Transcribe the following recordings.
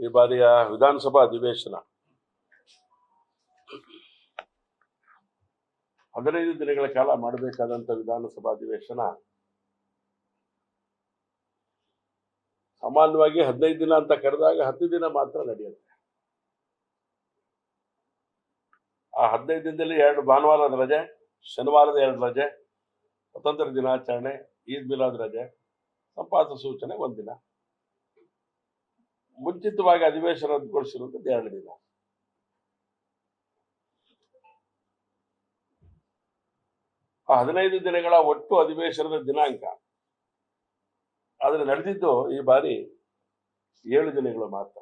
ಈ ಬಾರಿಯ ವಿಧಾನಸಭಾ ಅಧಿವೇಶನ 15 ದಿನಗಳ ಕಾಲ ಮಾಡಬೇಕಾದಂತ ವಿಧಾನಸಭಾ ಅಧಿವೇಶನ ಸಾಮಾನ್ಯವಾಗಿ 15 ದಿನ ಅಂತ ಕರೆದಾಗ 10 ದಿನ ಮಾತ್ರ ನಡೆಯುತ್ತೆ. ಆ 15 ದಿನದಲ್ಲಿ 2 ಭಾನುವಾರದ ರಜೆ, ಶನಿವಾರದ 2 ರಜೆ, ಸ್ವತಂತ್ರ ದಿನಾಚರಣೆ, ಈದ್ ಮಿಲಾದ್ ರಜೆ, ಸಂಪಾತ ಸೂಚನೆ 1 ದಿನ. ಮುಂಚಿತವಾಗಿ ಅಧಿವೇಶನ ರದ್ದುಗೊಳಿಸಿರುವಂತದ್ದು 2 ದಿನ. ಆ 15 ದಿನಗಳ ಒಟ್ಟು ಅಧಿವೇಶನದ ದಿನಾಂಕ ಆದ್ರೆ ನಡೆದಿದ್ದು ಈ ಬಾರಿ 7 ದಿನಗಳು ಮಾತ್ರ.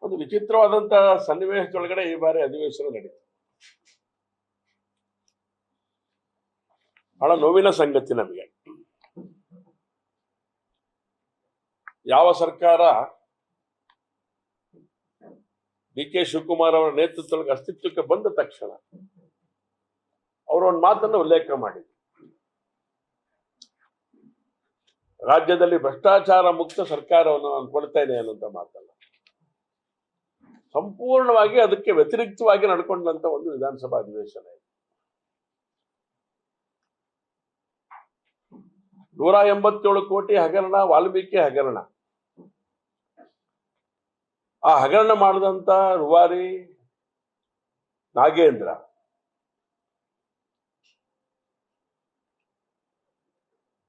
ಒಂದು ವಿಚಿತ್ರವಾದಂತಹ ಸನ್ನಿವೇಶದೊಳಗಡೆ ಈ ಬಾರಿ ಅಧಿವೇಶನ ನಡೀತು. ಬಹಳ ನೋವಿನ ಸಂಗತಿ ನಮಗೆ. ಯಾವ ಸರ್ಕಾರ ಡಿ.ಕೆ. ಶಿವಕುಮಾರ್ ಅವರ ನೇತೃತ್ವದಲ್ಲಿ ಅಸ್ತಿತ್ವಕ್ಕೆ ಬಂದ ತಕ್ಷಣ ಅವರು ಒಂದು ಮಾತನ್ನು ಉಲ್ಲೇಖ ಮಾಡಿದ್ರು. ರಾಜ್ಯದಲ್ಲಿ ಭ್ರಷ್ಟಾಚಾರ ಮುಕ್ತ ಸರ್ಕಾರವನ್ನು ನಾನು ಕೊಡ್ತೇನೆ ಅನ್ನುವಂತ ಮಾತಲ್ಲ, ಸಂಪೂರ್ಣವಾಗಿ ಅದಕ್ಕೆ ವ್ಯತಿರಿಕ್ತವಾಗಿ ನಡ್ಕೊಂಡಂತ ಒಂದು ವಿಧಾನಸಭಾ ಅಧಿವೇಶನ ಇದೆ. 187 ಕೋಟಿ ಹಗರಣ, ವಾಲ್ಮೀಕಿ ಹಗರಣ. ಆ ಹಗರಣ ಮಾಡಿದಂತ ರೂವಾರಿ ನಾಗೇಂದ್ರ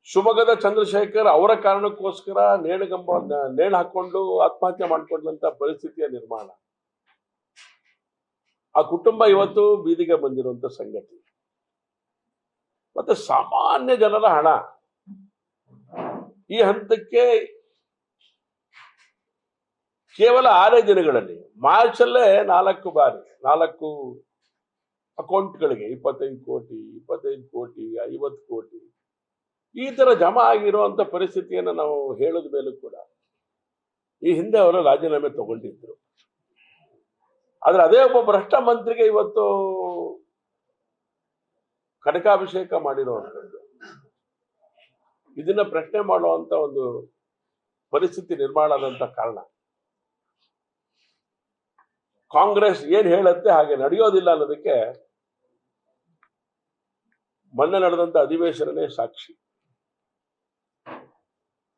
ಶಿವಮೊಗ್ಗದ ಚಂದ್ರಶೇಖರ್ ಅವರ ಕಾರಣಕ್ಕೋಸ್ಕರ ನೇಣು ಹಾಕೊಂಡು ಆತ್ಮಹತ್ಯೆ ಮಾಡಿಕೊಂಡಂತ ಪರಿಸ್ಥಿತಿಯ ನಿರ್ಮಾಣ. ಆ ಕುಟುಂಬ ಇವತ್ತು ಬೀದಿಗೆ ಬಂದಿರುವಂತ ಸಂಗತಿ. ಮತ್ತೆ ಸಾಮಾನ್ಯ ಜನರ ಹಣ ಈ ಹಂತಕ್ಕೆ ಕೇವಲ 6 ದಿನಗಳಲ್ಲಿ ಮಾರ್ಚಲ್ಲೇ 4 ಬಾರಿ 4 ಅಕೌಂಟ್ಗಳಿಗೆ 25 ಕೋಟಿ 50 ಕೋಟಿ ಈ ತರ ಜಮಾ ಆಗಿರುವಂತ ಪರಿಸ್ಥಿತಿಯನ್ನು ನಾವು ಹೇಳದ ಮೇಲೂ ಕೂಡ ಈ ಹಿಂದೆ ಅವರು ರಾಜೀನಾಮೆ ತಗೊಂಡಿದ್ರು. ಆದ್ರೆ ಅದೇ ಒಬ್ಬ ಭ್ರಷ್ಟ ಮಂತ್ರಿಗೆ ಇವತ್ತು ಕನಕಾಭಿಷೇಕ ಮಾಡಿರುವಂಥದ್ದು, ಇದನ್ನ ಪ್ರಶ್ನೆ ಮಾಡುವಂತ ಒಂದು ಪರಿಸ್ಥಿತಿ ನಿರ್ಮಾಣ ಆದಂತ ಕಾರಣ ಕಾಂಗ್ರೆಸ್ ಏನ್ ಹೇಳುತ್ತೆ ಹಾಗೆ ನಡೆಯೋದಿಲ್ಲ ಅನ್ನೋದಕ್ಕೆ ಮೊನ್ನೆ ನಡೆದಂತ ಅಧಿವೇಶನನೇ ಸಾಕ್ಷಿ.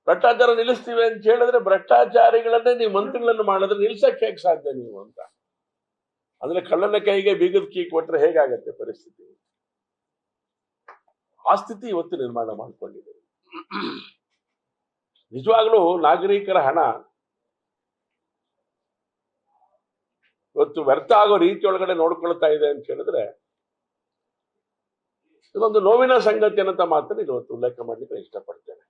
ಭ್ರಷ್ಟಾಚಾರ ನಿಲ್ಲಿಸ್ತೀವಿ ಅಂತ ಹೇಳಿದ್ರೆ ಭ್ರಷ್ಟಾಚಾರಿಗಳನ್ನೇ ನೀವು ಮಂತ್ರಿಗಳನ್ನು ಮಾಡಿದ್ರೆ ನಿಲ್ಸಕ್ಕೆ ಹೇಗೆ ಸಾಧ್ಯ ನೀವು ಅಂತ. ಅಂದ್ರೆ ಕಳ್ಳನ ಕೈಗೆ ಬೀಗದ ಕೀ ಕೊಟ್ರೆ ಹೇಗಾಗತ್ತೆ ಪರಿಸ್ಥಿತಿ? ಆ ಸ್ಥಿತಿ ಇವತ್ತು ನಿರ್ಮಾಣ ಮಾಡಿಕೊಂಡಿದೆ. ನಿಜವಾಗ್ಲೂ ನಾಗರಿಕರ ಹಣ ಇವತ್ತು ವ್ಯರ್ಥ ಆಗೋ ರೀತಿಯೊಳಗಡೆ ನೋಡ್ಕೊಳ್ತಾ ಇದೆ ಅಂತ ಹೇಳಿದ್ರೆ ಇದೊಂದು ನೋವಿನ ಸಂಗತಿ ಅನ್ನೋ ಮಾತನ್ನು ಇವತ್ತು ಉಲ್ಲೇಖ ಮಾಡ್ಲಿಕ್ಕೆ ಇಷ್ಟಪಡ್ತೇನೆ.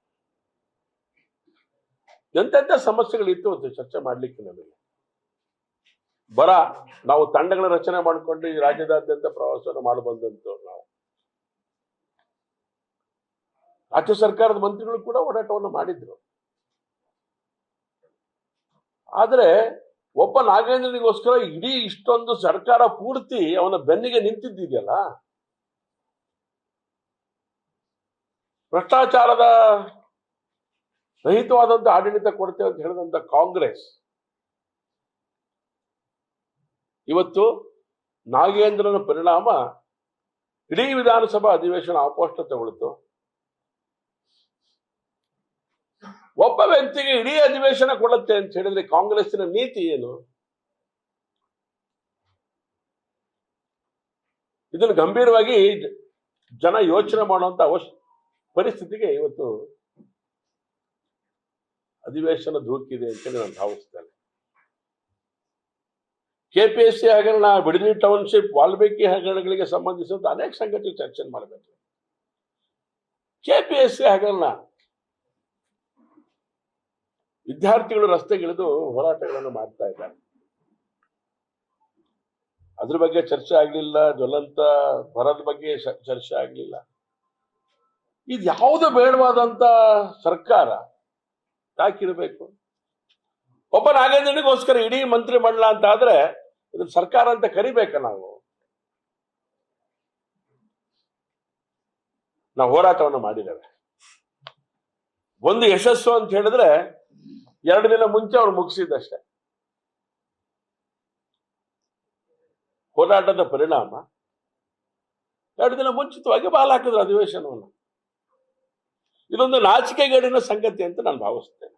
ಎಂತೆಂಥ ಸಮಸ್ಯೆಗಳಿತ್ತು ಅಂತ ಚರ್ಚೆ ಮಾಡ್ಲಿಕ್ಕೆ ನಮಗೆ. ಬರ, ನಾವು ತಂಡಗಳ ರಚನೆ ಮಾಡಿಕೊಂಡು ಈ ರಾಜ್ಯದಾದ್ಯಂತ ಪ್ರವಾಸವನ್ನು ಮಾಡಬಂದಂತ ನಾವು ರಾಜ್ಯ ಸರ್ಕಾರದ ಮಂತ್ರಿಗಳು ಕೂಡ ಓಡಾಟವನ್ನು ಮಾಡಿದ್ರು. ಆದ್ರೆ ಒಬ್ಬ ನಾಗೇಂದ್ರನಿಗೋಸ್ಕರ ಇಡೀ ಇಷ್ಟೊಂದು ಸರ್ಕಾರ ಪೂರ್ತಿ ಅವನ ಬೆನ್ನಿಗೆ ನಿಂತಿದ್ದಿದೆಯಲ್ಲ, ಭ್ರಷ್ಟಾಚಾರದ ರಹಿತವಾದಂತ ಆಡಳಿತ ಕೊಡ್ತೇವೆ ಅಂತ ಹೇಳಿದಂತ ಕಾಂಗ್ರೆಸ್ ಇವತ್ತು ನಾಗೇಂದ್ರನ ಪರಿಣಾಮ ಇಡೀ ವಿಧಾನಸಭಾ ಅಧಿವೇಶನ ಅಪೋಷ್ಟ ತಗೊಳ್ತು. ಒಬ್ಬ ವ್ಯಕ್ತಿಗೆ ಇಡೀ ಅಧಿವೇಶನ ಕೊಡುತ್ತೆ ಅಂತ ಹೇಳಿದ್ರೆ ಕಾಂಗ್ರೆಸ್ಸಿನ ನೀತಿ ಏನು? ಇದನ್ನು ಗಂಭೀರವಾಗಿ ಜನ ಯೋಚನೆ ಮಾಡುವಂತ ಪರಿಸ್ಥಿತಿಗೆ ಇವತ್ತು ಅಧಿವೇಶನ ಧೂಕಿದೆ ಅಂತೇಳಿ ನಾನು ಭಾವಿಸ್ತೇನೆ. ಕೆಪಿಎಸ್ಸಿ ಹಗರಣ, ಬಿಡದಿ ಟೌನ್ಶಿಪ್, ವಾಲ್ಮೀಕಿ ಹಗರಣಗಳಿಗೆ ಸಂಬಂಧಿಸಿದಂತೆ ಅನೇಕ ಸಂಗತಿ ಚರ್ಚೆ ಮಾಡಬೇಕು. ಕೆಪಿಎಸ್ಸಿ ಹಗರಣ, ವಿದ್ಯಾರ್ಥಿಗಳು ರಸ್ತೆಗಿಳಿದು ಹೋರಾಟಗಳನ್ನು ಮಾಡ್ತಾ ಇದ್ದಾರೆ. ಅದ್ರ ಬಗ್ಗೆ ಚರ್ಚೆ ಆಗ್ಲಿಲ್ಲ. ಜ್ವಲಂತ ಬರದ ಬಗ್ಗೆ ಚರ್ಚೆ ಆಗ್ಲಿಲ್ಲ. ಇದು ಯಾವುದು ಬೇಡವಾದಂತ ಸರ್ಕಾರ ಯಾಕಿರಬೇಕು? ಒಬ್ಬ ನಾಗೇಂದ್ರನಿಗೋಸ್ಕರ ಇಡೀ ಮಂತ್ರಿ ಮಂಡಲ ಅಂತ ಆದ್ರೆ ಇದನ್ನ ಸರ್ಕಾರ ಅಂತ ಕರಿಬೇಕ? ನಾವು ಹೋರಾಟವನ್ನು ಮಾಡಿದ್ದೇವೆ. ಒಂದು ಯಶಸ್ಸು ಅಂತ ಹೇಳಿದ್ರೆ 2 ದಿನ ಮುಂಚೆ ಅವ್ರು ಮುಗಿಸಿದ್ದಷ್ಟೇ. ಹೋರಾಟದ ಪರಿಣಾಮ 2 ದಿನ ಮುಂಚಿತವಾಗಿ ಬಾಲ್ ಹಾಕಿದ್ರು ಅಧಿವೇಶನವನ್ನು. ಇದೊಂದು ನಾಚಿಕೆಗೇಡಿನ ಸಂಗತಿ ಅಂತ ನಾನು ಭಾವಿಸ್ತೇನೆ.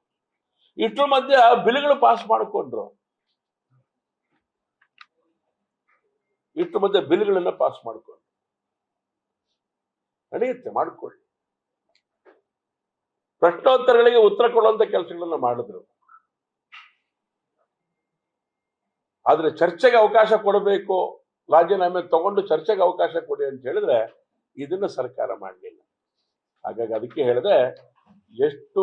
ಇಷ್ಟರ ಮಧ್ಯೆ ಬಿಲ್ಗಳು ಪಾಸ್ ಮಾಡಿಕೊಂಡ್ರು. ಇಷ್ಟು ಮಧ್ಯೆ ಬಿಲ್ಗಳನ್ನ ಪಾಸ್ ಮಾಡಿಕೊಂಡು ನಡೆಯುತ್ತೆ, ಮಾಡಿಕೊಳ್ಳಿ. ಪ್ರಶ್ನೋತ್ತರಗಳಿಗೆ ಉತ್ತರ ಕೊಡುವಂತ ಕೆಲಸಗಳನ್ನ ಮಾಡಿದ್ರು. ಆದ್ರೆ ಚರ್ಚೆಗೆ ಅವಕಾಶ ಕೊಡಬೇಕು, ರಾಜೀನಾಮೆ ತಗೊಂಡು ಚರ್ಚೆಗೆ ಅವಕಾಶ ಕೊಡಿ ಅಂತ ಹೇಳಿದ್ರೆ ಇದನ್ನ ಸರ್ಕಾರ ಮಾಡಲಿಲ್ಲ. ಹಾಗಾಗಿ ಅದಕ್ಕೆ ಹೇಳಿದೆ, ಎಷ್ಟು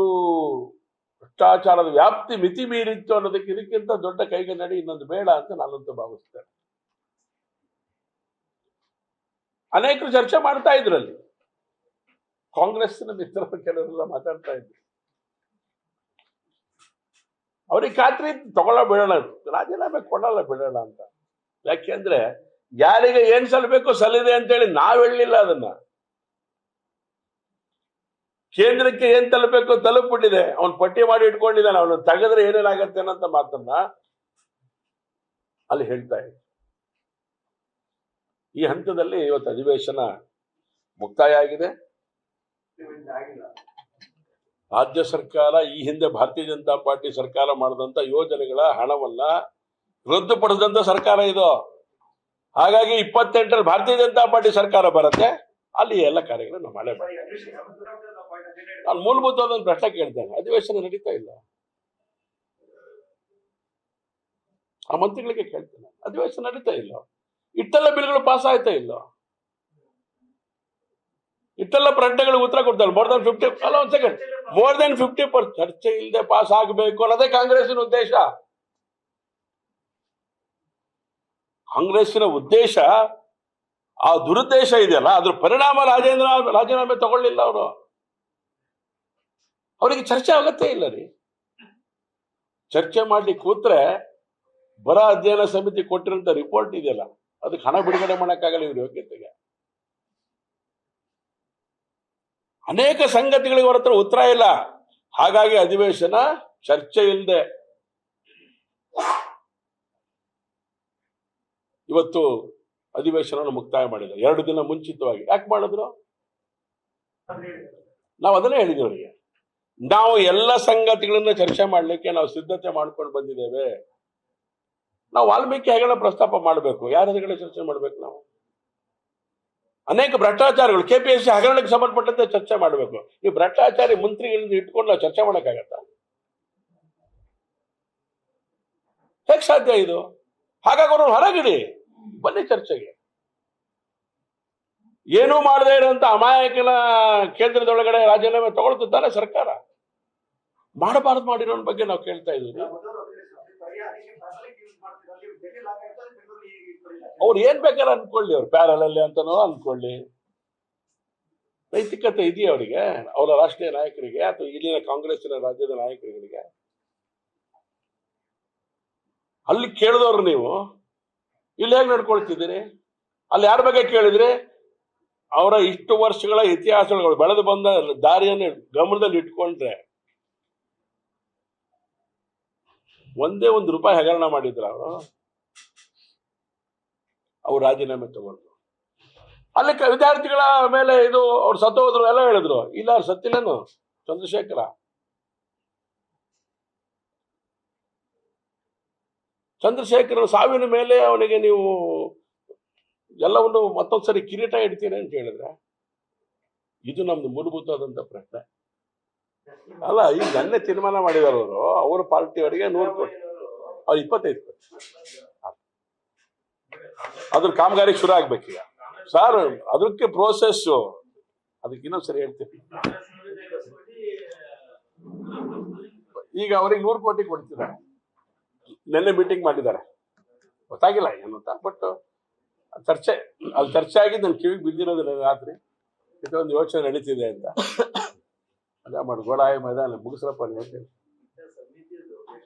ಭ್ರಷ್ಟಾಚಾರದ ವ್ಯಾಪ್ತಿ ಮಿತಿ ಮೀರಿತ್ತು ಅನ್ನೋದಕ್ಕೆ ಇದಕ್ಕಿಂತ ದೊಡ್ಡ ಕೈಗನ್ನಡಿ ಇನ್ನೊಂದು ಬೇಡ ಅಂತ ನಾನಂತೂ ಭಾವಿಸ್ತೇನೆ. ಅನೇಕರು ಚರ್ಚೆ ಮಾಡ್ತಾ ಇದ್ರಲ್ಲಿ, ಕಾಂಗ್ರೆಸ್ಸಿನ ಮಿತ್ರರು ಕೆಲವರೆಲ್ಲ ಮಾತಾಡ್ತಾ ಇದ್ರು. ಅವ್ರಿಗೆ ಖಾತ್ರಿ ತಗೊಳ್ಳಬೇಡ, ರಾಜೀನಾಮೆ ಕೊಡಲ್ಲ ಬಿಡೋಣ ಅಂತ. ಯಾಕೆಂದ್ರೆ ಯಾರಿಗೆ ಏನ್ ಸಲ್ಲಬೇಕು ಸಲ್ಲಿದೆ ಅಂತೇಳಿ ನಾವ್ ಹೇಳಲಿಲ್ಲ. ಅದನ್ನ ಕೇಂದ್ರಕ್ಕೆ ಏನ್ ತಲುಪಬೇಕು ತಲುಪಿಬಿಟ್ಟಿದೆ. ಅವನು ಪಟ್ಟಿ ಮಾಡಿ ಇಟ್ಕೊಂಡಿದ್ದಾನೆ, ಅವನು ತೆಗೆದ್ರೆ ಏನೇನಾಗತ್ತೆ ಅನ್ನೋಂತ ಮಾತನ್ನ ಅಲ್ಲಿ ಹೇಳ್ತಾ ಇದ್ದೆ. ಈ ಹಂತದಲ್ಲಿ ಇವತ್ತು ಅಧಿವೇಶನ ಮುಕ್ತಾಯ ಆಗಿದೆ. ರಾಜ್ಯ ಸರ್ಕಾರ ಈ ಹಿಂದೆ ಭಾರತೀಯ ಜನತಾ ಪಾರ್ಟಿ ಸರ್ಕಾರ ಮಾಡಿದಂತ ಯೋಜನೆಗಳ ಹಣವನ್ನ ರದ್ದುಪಡಿಸಿದಂತ ಸರ್ಕಾರ ಇದು. ಹಾಗಾಗಿ 28ರಲ್ಲಿ ಭಾರತೀಯ ಜನತಾ ಪಾರ್ಟಿ ಸರ್ಕಾರ ಬರುತ್ತೆ, ಅಲ್ಲಿ ಎಲ್ಲ ಕಾರ್ಯಗಳನ್ನು ಮಾಡೇ ಮಾಡಿ. ನಾನು ಮೂಲಭೂತವಾದ ಪ್ರಶ್ನೆ ಕೇಳ್ತೇನೆ, ಅಧಿವೇಶನ ನಡೀತಾ ಇಲ್ಲ. ಆ ಮಂತ್ರಿಗಳಿಗೆ ಕೇಳ್ತೇನೆ, ಅಧಿವೇಶನ ನಡೀತಾ ಇಲ್ಲ, ಇಟ್ಟೆಲ್ಲ ಬಿಲ್ಗಳು ಪಾಸ್ ಆಯ್ತಾ ಇಲ್ಲ, ಇಟ್ಟೆಲ್ಲ ಪ್ರಶ್ನೆಗಳಿಗೆ ಉತ್ತರ ಕೊಡ್ತಾರೆ. ಮೋರ್ ದೆನ್ 50% ಚರ್ಚೆ ಇಲ್ಲದೆ ಪಾಸ್ ಆಗಬೇಕು ಅನ್ನೋದೇ ಕಾಂಗ್ರೆಸ್ಸಿನ ಉದ್ದೇಶ. ಕಾಂಗ್ರೆಸ್ಸಿನ ಉದ್ದೇಶ, ಆ ದುರುದ್ದೇಶ ಇದೆಯಲ್ಲ, ಅದ್ರ ಪರಿಣಾಮ ರಾಜೀನಾಮೆ ತಗೊಳ್ಳಿಲ್ಲ ಅವರು. ಅವರಿಗೆ ಚರ್ಚೆ ಆಗತ್ತೇ ಇಲ್ಲ ರೀ. ಚರ್ಚೆ ಮಾಡ್ಲಿಕ್ಕೆ ಕೂತ್ರೆ ಬರ ಅಧ್ಯಯನ ಸಮಿತಿ ಕೊಟ್ಟಿರೋಂಥ ರಿಪೋರ್ಟ್ ಇದೆಯಲ್ಲ, ಅದಕ್ಕೆ ಹಣ ಬಿಡುಗಡೆ ಮಾಡೋಕ್ಕಾಗಲ್ಲ ಇವ್ರ ಯೋಗ್ಯತೆಗೆ. ಅನೇಕ ಸಂಗತಿಗಳಿಗೆ ಅವರ ಹತ್ರ ಉತ್ತರ ಇಲ್ಲ. ಹಾಗಾಗಿ ಅಧಿವೇಶನ ಚರ್ಚೆ ಇಲ್ಲದೆ ಇವತ್ತು ಅಧಿವೇಶನವನ್ನು ಮುಕ್ತಾಯ ಮಾಡಿದ್ರು 2 ದಿನ ಮುಂಚಿತವಾಗಿ. ಯಾಕೆ ಮಾಡಿದ್ರು? ನಾವು ಅದನ್ನೇ ಹೇಳಿದ್ವಿ ಅವರಿಗೆ, ನಾವು ಎಲ್ಲ ಸಂಗತಿಗಳನ್ನ ಚರ್ಚೆ ಮಾಡಲಿಕ್ಕೆ ನಾವು ಸಿದ್ಧತೆ ಮಾಡ್ಕೊಂಡು ಬಂದಿದ್ದೇವೆ. ನಾವು ವಾಲ್ಮೀಕಿ ಹೆಗಣ ಪ್ರಸ್ತಾಪ ಮಾಡಬೇಕು, ಯಾರ ಹೆಗಣ ಚರ್ಚೆ ಮಾಡ್ಬೇಕು? ನಾವು ಅನೇಕ ಭ್ರಷ್ಟಾಚಾರಗಳು, KPSC ಹಗರಣಕ್ಕೆ ಸಂಬಂಧಪಟ್ಟಂತೆ ಚರ್ಚೆ ಮಾಡಬೇಕು. ಈ ಭ್ರಷ್ಟಾಚಾರಿ ಮಂತ್ರಿಗಳಿಂದ ಇಟ್ಕೊಂಡು ನಾವು ಚರ್ಚೆ ಮಾಡೋಕ್ಕಾಗತ್ತ? ಹೇಗೆ ಸಾಧ್ಯ ಇದು? ಹಾಗಾಗಿ ಅವರು ಹೊರಗಿಡಿ, ಬನ್ನಿ ಚರ್ಚೆಗೆ. ಏನೂ ಮಾಡದೇ ಇರೋಂಥ ಅಮಾಯಕನ ಕೇಂದ್ರದೊಳಗಡೆ ರಾಜೀನಾಮೆ ತಗೊಳ್ತಿದ್ದಾರೆ ಸರ್ಕಾರ. ಮಾಡಬಾರ್ದು ಮಾಡಿರೋ ಬಗ್ಗೆ ನಾವು ಕೇಳ್ತಾ ಇದ್ದೀವಿ. ಅವ್ರು ಏನ್ ಬೇಕಾದ್ರೆ ಅನ್ಕೊಳ್ಳಿ, ಅವ್ರು ಪ್ಯಾರಲಲ್ಲಿ ಅಂತನೋ ಅನ್ಕೊಳ್ಳಿ, ನೈತಿಕತೆ ಇದೆಯಾ ಅವರಿಗೆ, ಅವರ ರಾಷ್ಟ್ರೀಯ ನಾಯಕರಿಗೆ ಅಥವಾ ಇಲ್ಲಿನ ಕಾಂಗ್ರೆಸ್ಸಿನ ರಾಜ್ಯದ ನಾಯಕರುಗಳಿಗೆ? ಅಲ್ಲಿ ಕೇಳಿದವ್ರು ನೀವು, ಇಲ್ಲಿ ಹೇಗೆ ನಡ್ಕೊಳ್ತಿದ್ದೀರಿ? ಅಲ್ಲಿ ಯಾರ ಬಗ್ಗೆ ಕೇಳಿದ್ರಿ? ಅವರ ಇಷ್ಟು ವರ್ಷಗಳ ಇತಿಹಾಸಗಳು ಬೆಳೆದು ಬಂದ ದಾರಿಯನ್ನು ಗಮನದಲ್ಲಿ ಇಟ್ಕೊಂಡ್ರೆ ಒಂದೇ ₹1 ಹಗರಣ ಮಾಡಿದ್ರ ಅವ್ರು ರಾಜೀನಾಮೆ ತಗೊಂಡ್ರು. ಅಲ್ಲಿ ವಿದ್ಯಾರ್ಥಿಗಳ ಮೇಲೆ ಇದು ಅವ್ರು ಸತ್ತೋದ್ರು ಎಲ್ಲ ಹೇಳಿದ್ರು. ಇಲ್ಲ, ಅವ್ರು ಸತ್ತಿಲ್ಲನು. ಚಂದ್ರಶೇಖರ ಸಾವಿನ ಮೇಲೆ ಅವನಿಗೆ ನೀವು ಎಲ್ಲವನ್ನು ಮತ್ತೊಂದ್ಸರಿ ಕಿರೀಟ ಇಡ್ತೀನಿ ಅಂತ ಹೇಳಿದ್ರೆ, ಇದು ನಮ್ದು ಮೂಲಭೂತವಾದಂತ ಪ್ರಶ್ನೆ ಅಲ್ಲ. ಈಗ ನನ್ನೇ ತೀರ್ಮಾನ ಮಾಡಿದಾರ ಅವರು, ಅವ್ರ ಪಾರ್ಟಿಯವರಿಗೆ 100 ಕೋಟಿ, ಅವ್ರು 25 ಕೋಟಿ. ಅದ್ರ ಕಾಮಗಾರಿ ಶುರು ಆಗ್ಬೇಕೀಗ ಸರ್. ಅದಕ್ಕೆ ಪ್ರೋಸೆಸ್, ಅದಕ್ಕೆ ಇನ್ನೊಂದ್ಸರಿ ಹೇಳ್ತೀನಿ. ಈಗ ಅವ್ರಿಗೆ 100 ಕೋಟಿ ಕೊಡ್ತಿದ್ದಾರೆ. ನಿನ್ನೆ ಮೀಟಿಂಗ್ ಮಾಡಿದ್ದಾರೆ, ಗೊತ್ತಾಗಿಲ್ಲ ಏನು ಅಂತ. ಬಟ್ ಚರ್ಚೆ ಆಗಿದ್ದು ನನ್ನ ಕಿವಿಗೆ ಬಿದ್ದಿರೋದಿಲ್ಲ ರಾತ್ರಿ. ಇದೊಂದು ಯೋಚನೆ ನಡೀತಿದೆ ಅಂತ. ಅದೇ ಮಾಡಿ ಗೋಡಾಯಿ ಮೈದಾನ ಮುಗಿಸ್ರಪ್ಪ ನೀವು.